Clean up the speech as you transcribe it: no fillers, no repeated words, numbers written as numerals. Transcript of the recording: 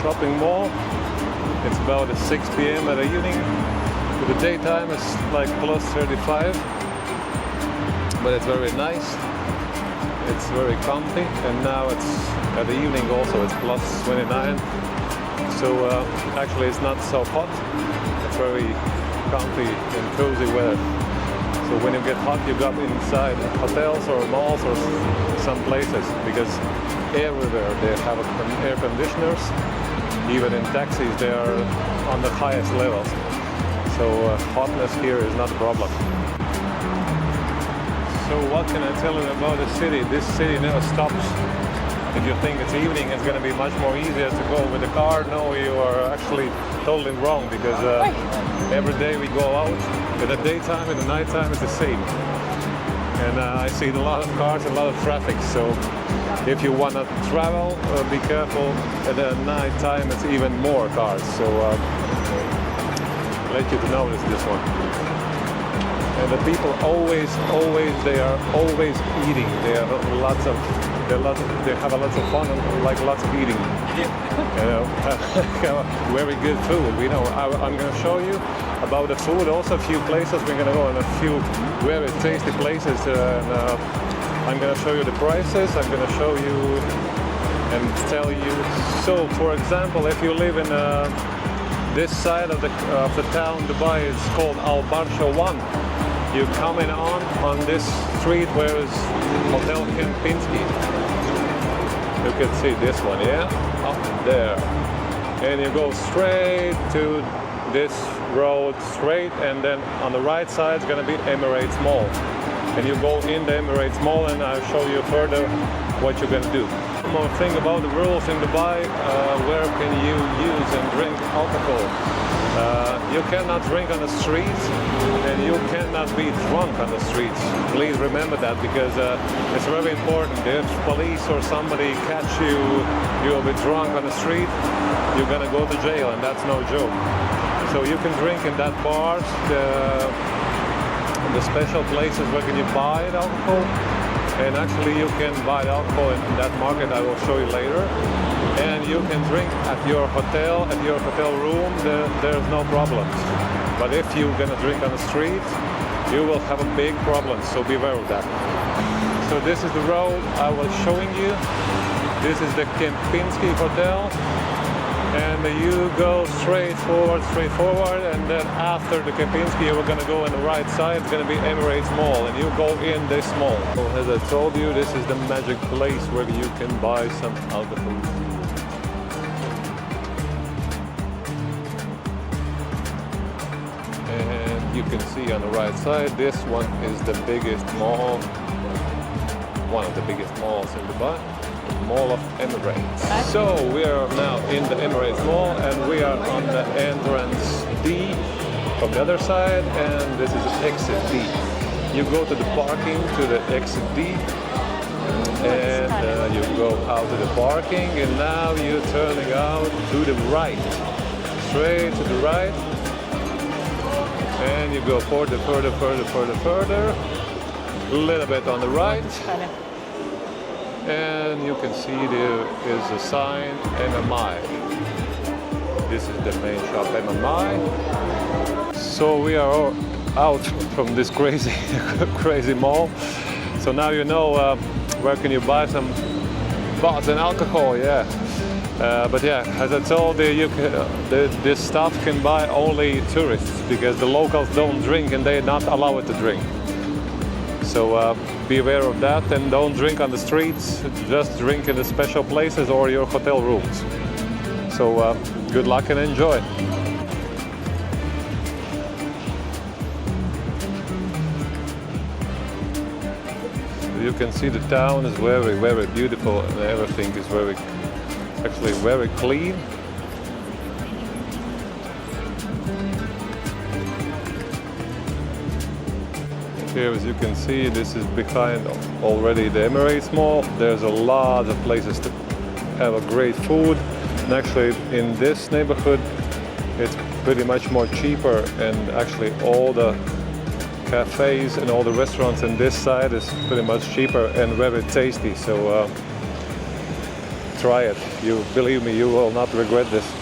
shopping mall. It's about 6 p.m. at the evening. With the daytime it's like plus 35, but it's very nice. It's very comfy, and now it's at the evening also it's plus 29. So actually it's not so hot. It's very comfy and cozy weather. So when you get hot, you go inside hotels or malls or some places, because everywhere they have air conditioners. Even in taxis they are on the highest levels. So hotness here is not a problem. So what can I tell you about the city? This city never stops. If you think it's evening, it's going to be much more easier to go with the car. No, you are actually totally wrong, because every day we go out. In the daytime, in the nighttime, it's the same. And I see a lot of cars, a lot of traffic. So if you want to travel, be careful. At the nighttime, it's even more cars. So let you to notice this one. And the people they are always eating. They have lots of fun and like lots of eating. You know, very good food. You know, I'm going to show you about the food. Also, a few places we're going to go in a few very tasty places. And I'm going to show you the prices. I'm going to show you and tell you. So, for example, if you live in this side of the town, Dubai, it's called Al Barsha 1. You coming on this street where is Hotel Kempinski. You can see this one, yeah, up there. And you go straight to this road straight, and then on the right side is going to be Emirates Mall. And you go in the Emirates Mall, and I'll show you further what you're going to do. One more thing about the rules in Dubai, where can you use and drink alcohol? You cannot drink on the streets, and you cannot be drunk on the streets. Please remember that, because it's very important. If police or somebody catch you, you'll be drunk on the street, you're gonna go to jail, and that's no joke. So you can drink in that bars, the special places where can you buy alcohol, and actually you can buy alcohol in that market. I will show you later. And you can drink at your hotel room, there's no problems. But if you're gonna drink on the street, you will have a big problem, so be aware of that. So this is the road I was showing you. This is the Kempinski Hotel. And you go straight forward, and then after the Kempinski, we're gonna go on the right side. It's gonna be Emirates Mall, and you go in this mall. So as I told you, this is the magic place where you can buy some alcohol. You can see on the right side, this one is the biggest mall, one of the biggest malls in Dubai, the Mall of Emirates. So we are now in the Emirates Mall, and we are on the entrance D from the other side, and this is exit D. You go to the parking to the exit D, and you go out to the parking, and now you're turning out to the right, straight to the right. And you go further, a little bit on the right. And you can see there is a sign, MMI. This is the main shop, MMI. So we are out from this crazy mall. So now you know where can you buy some bars and alcohol, yeah. But yeah, as I told you, this stuff can buy only tourists, because the locals don't drink and they're not allowed to drink. So be aware of that, and don't drink on the streets, just drink in the special places or your hotel rooms. So good luck and enjoy. You can see the town is very beautiful, and everything is actually very clean. Here, as you can see, this is behind already the Emirates Mall. There's a lot of places to have a great food, and actually in this neighborhood it's pretty much more cheaper, and actually all the cafes and all the restaurants in this side is pretty much cheaper and very tasty. So Try it. You believe me, you will not regret this.